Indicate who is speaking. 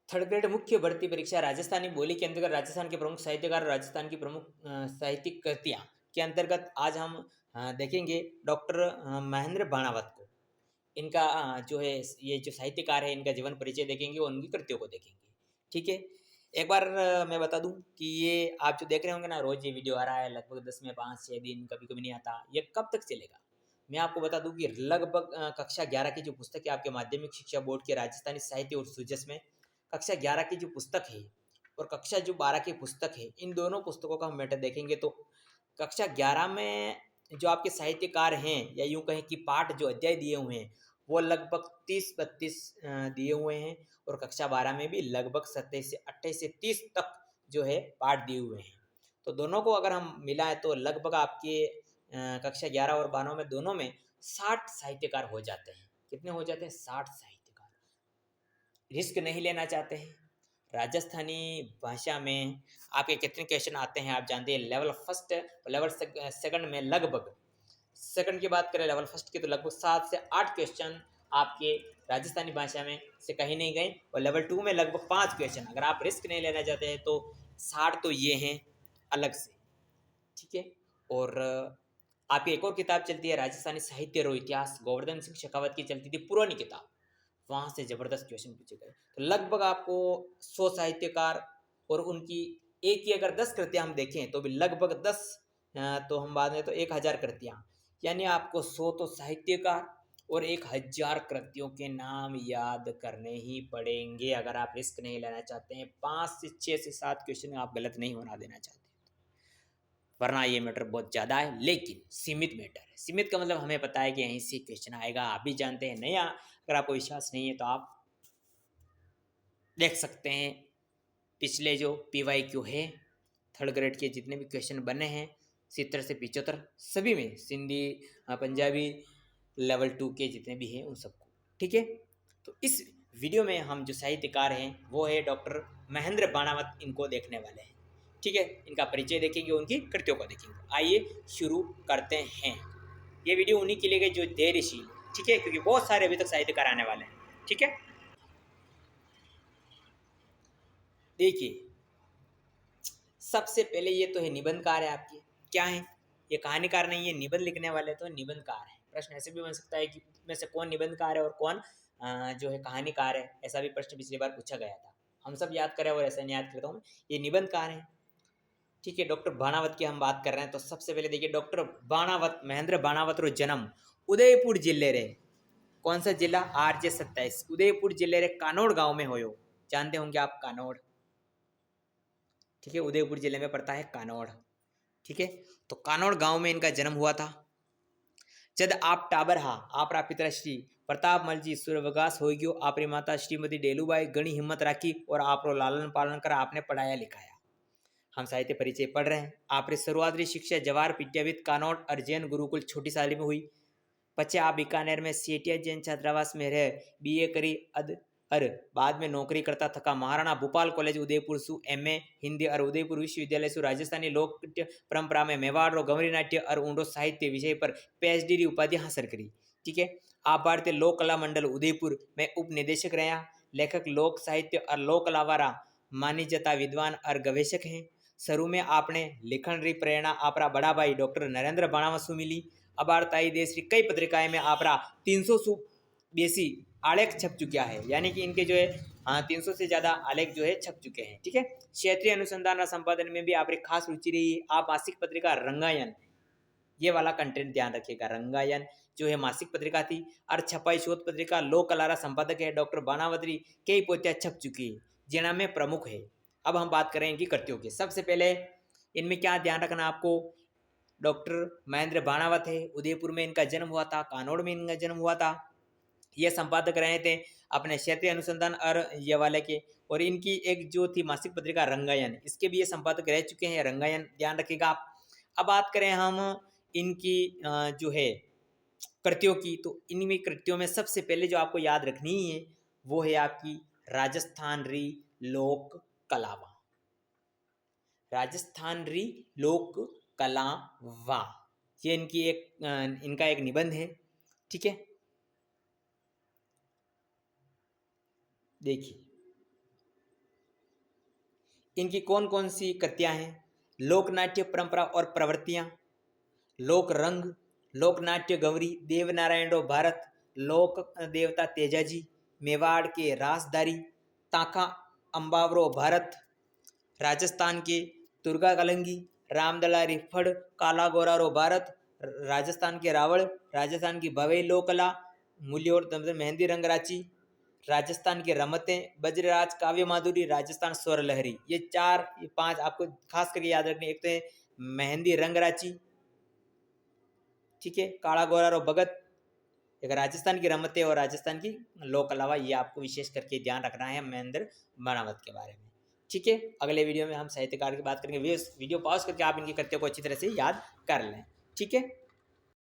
Speaker 1: Third grade मुख्य भर्ती परीक्षा राजस्थानी बोली के अंतर्गत राजस्थान के प्रमुख साहित्यकार और राजस्थान की प्रमुख साहित्यिक कृतियाँ के अंतर्गत आज हम देखेंगे डॉक्टर महेंद्र बाणावत को। इनका जो है ये जो साहित्यकार है इनका जीवन परिचय देखेंगे और उनकी कृतियों को देखेंगे। ठीक है, एक बार मैं बता दूं कि ये आप जो देख रहे होंगे ना, रोज ये वीडियो आ रहा है लगभग 10 में 5-6 दिन, कभी कभी नहीं आता। ये कब तक चलेगा? मैं आपको बता दूं कि लगभग कक्षा 11 की जो पुस्तक है आपके माध्यमिक शिक्षा बोर्ड के राजस्थानी साहित्य और सुजस में कक्षा 11 की जो पुस्तक है और कक्षा जो 12 की पुस्तक है, इन दोनों पुस्तकों का हम मैटर देखेंगे तो कक्षा 11 में जो आपके साहित्यकार हैं या यूं कहें कि पाठ जो अध्याय दिए हुए हैं वो लगभग 30-32 दिए हुए हैं और कक्षा 12 में भी लगभग 27 से 28 से 30 तक जो है पाठ दिए हुए हैं। तो दोनों को अगर हम मिलाएं तो लगभग आपके कक्षा 11 और 12 में दोनों में 60 साहित्यकार हो जाते हैं। कितने हो जाते हैं? 60 साहित्यकार। रिस्क नहीं लेना चाहते हैं? राजस्थानी भाषा में आपके कितने क्वेश्चन आते हैं आप जानते हैं? लेवल फर्स्ट और लेवल सेकंड में लगभग, सेकंड की बात करें लेवल फर्स्ट की तो लगभग 7 से 8 क्वेश्चन आपके राजस्थानी भाषा में से कहीं नहीं गए और लेवल 2 में लगभग 5 क्वेश्चन। अगर आप रिस्क नहीं लेना चाहते हैं तो 60 तो ये हैं अलग से। ठीक है, और आपकी एक और किताब चलती है राजस्थानी साहित्य और इतिहास, गोवर्धन सिंह शेखावत की चलती थी पुरानी किताब, वहाँ से ज़बरदस्त क्वेश्चन पूछे गए। तो लगभग आपको 100 साहित्यकार और उनकी एक की अगर 10 कृतियाँ हम देखें तो भी लगभग 10 तो हम बाद में तो 1000 कृतियाँ, यानी आपको 100 तो साहित्यकार और 1000 कृतियों के नाम याद करने ही पड़ेंगे अगर आप रिस्क नहीं लेना चाहते हैं। 5 से 6 से 7 क्वेश्चन आप गलत नहीं होना देना चाहते, वरना ये मैटर बहुत ज़्यादा है लेकिन सीमित मैटर है। सीमित का मतलब हमें पता है कि यहीं से क्वेश्चन आएगा, आप भी जानते हैं। नया अगर आपको विश्वास नहीं है तो आप देख सकते हैं पिछले जो PYQ है थर्ड ग्रेड के जितने भी क्वेश्चन बने हैं 70 से 75 सभी में सिंधी पंजाबी लेवल 2 के जितने भी हैं उन सबको। ठीक है, तो इस वीडियो में हम जो साहित्यकार हैं वो है डॉक्टर महेंद्र बाणावत, इनको देखने वाले हैं। ठीक है, इनका परिचय देखेंगे, उनकी कृतियों को देखेंगे। आइए शुरू करते हैं। ये वीडियो उन्हीं के लिए गई जो धैर्यशील, ठीक है, क्योंकि बहुत सारे अभी तक साहित्यकार आने वाले हैं। ठीक है, देखिए सबसे पहले ये तो है निबंधकार है आपकी। क्या है? ये कहानीकार नहीं है, निबंध लिखने वाले तो निबंधकार है। प्रश्न ऐसे भी बन सकता है कि में से कौन निबंधकार है और कौन जो है कहानीकार है। ऐसा भी प्रश्न पिछली बार पूछा गया था, हम सब याद करें और ऐसा नहीं याद करता हूँ। ये निबंधकार है। ठीक है, डॉक्टर बाणावत की हम बात कर रहे हैं तो सबसे पहले देखिए डॉक्टर बाणावत महेंद्र बाणावत रो जन्म उदयपुर जिले रे, कौन सा जिला? RJ 27 उदयपुर जिले रे कानोड़ गांव में होयो। जानते होंगे आप कानोड़। ठीक है, उदयपुर जिले में पड़ता है कानोड़। ठीक है, तो कानोड़ गांव में इनका जन्म हुआ था। जद आप टाबर हा आपरा पिता श्री प्रताप मल जी सूर्यवकाश हो गयो, आपरी माता श्रीमती डेलूबाई गणी हिम्मत राखी और आपरो लालन पालन कर आपने पढ़ाया लिखाया। हम साहित्य परिचय पढ़ रहे हैं। आपरी शुरुआती शिक्षा जवाहर विद्यापीठ कानोड़ और जैन गुरुकुल छोटी साली में हुई। पचे आप बीकानेर में सेठिया जैन छात्रावास में रह BA करी और बाद में नौकरी करता थका महाराणा भूपाल कॉलेज उदयपुर सु MA हिंदी और उदयपुर विश्वविद्यालय सु राजस्थानी लोक परंपरा में मेवाड़ रो गंवरी नाट्य और ऊंडो साहित्य विषय पर PhD री उपाधि हासिल करी। ठीक है, आप भारतीय लोक कला मंडल उदयपुर में उप निदेशक रहा। लेखक लोक साहित्य और लोक कला वाला मानी जता विद्वान और गवेषक हैं। शुरू में आपने लिखन री प्रेरणा आपरा बड़ा भाई डॉक्टर नरेंद्र बाणावत सु मिली। अबारताई देश की कई पत्रिकाएं में आपरा 300 सु बेसी आलेख छप चुका है, यानी कि इनके जो है 300 से ज़्यादा आलेख जो है छप चुके हैं। ठीक है, क्षेत्रीय अनुसंधान और संपादन में भी आपकी खास रुचि रही है। आप मासिक पत्रिका रंगायन, ये वाला कंटेंट ध्यान रखिएगा, रंगायन जो है मासिक पत्रिका थी और छपाई शोध पत्रिका लोक कलारा संपादक है डॉक्टर बानावत्री, कई पोथियाँ छप चुकी है जिन्हें में प्रमुख है। अब हम बात करें इनकी कृतियों की। सबसे पहले इनमें क्या ध्यान रखना आपको, डॉक्टर महेंद्र बाणावत है, उदयपुर में इनका जन्म हुआ था, कानोड़ में इनका जन्म हुआ था। ये संपादक रहे थे अपने क्षेत्रीय अनुसंधान और ये वाले के, और इनकी एक जो थी मासिक पत्रिका रंगायन, इसके भी ये संपादक रह चुके हैं। रंगायन ध्यान रखिएगा आप। अब बात करें हम इनकी जो है कृतियों की, तो इनमें कृतियों में सबसे पहले जो आपको याद रखनी है वो है आपकी राजस्थान री लोक कलावा। राजस्थान री लोक कलावा, ये इनकी एक इनका एक निबंध है। ठीक है, देखिए इनकी कौन कौन सी कृतियाँ हैं? लोक नाट्य परंपरा और प्रवृत्तियाँ, लोक रंग, लोक नाट्य गौरी, देवनारायण भारत, लोक देवता तेजाजी, मेवाड़ के रासदारी, ताका अम्बावरो भारत, राजस्थान के दुर्गा कलंगी, रामदला रिफड़, काला गोरारो भारत, राजस्थान के रावण, राजस्थान की भवे लोकला, मूल्य और मेहंदी रंगराची, राजस्थान के रमतें, बज्रराज काव्य माधुरी, राजस्थान स्वर लहरी। ये 5 आपको खास करके याद रखने। एक तो है मेहंदी रंगराची, ठीक है, काला गोरारो भगत, एक राजस्थान की रमतें और राजस्थान की लोक कलावा। ये आपको विशेष करके ध्यान रखना है महेंद्र बनावत के बारे में, ठीक है। अगले वीडियो में हम साहित्यकार की बात करेंगे। वीडियो पॉज करके आप इनकी कृतियों को अच्छी तरह से याद कर लें, ठीक है।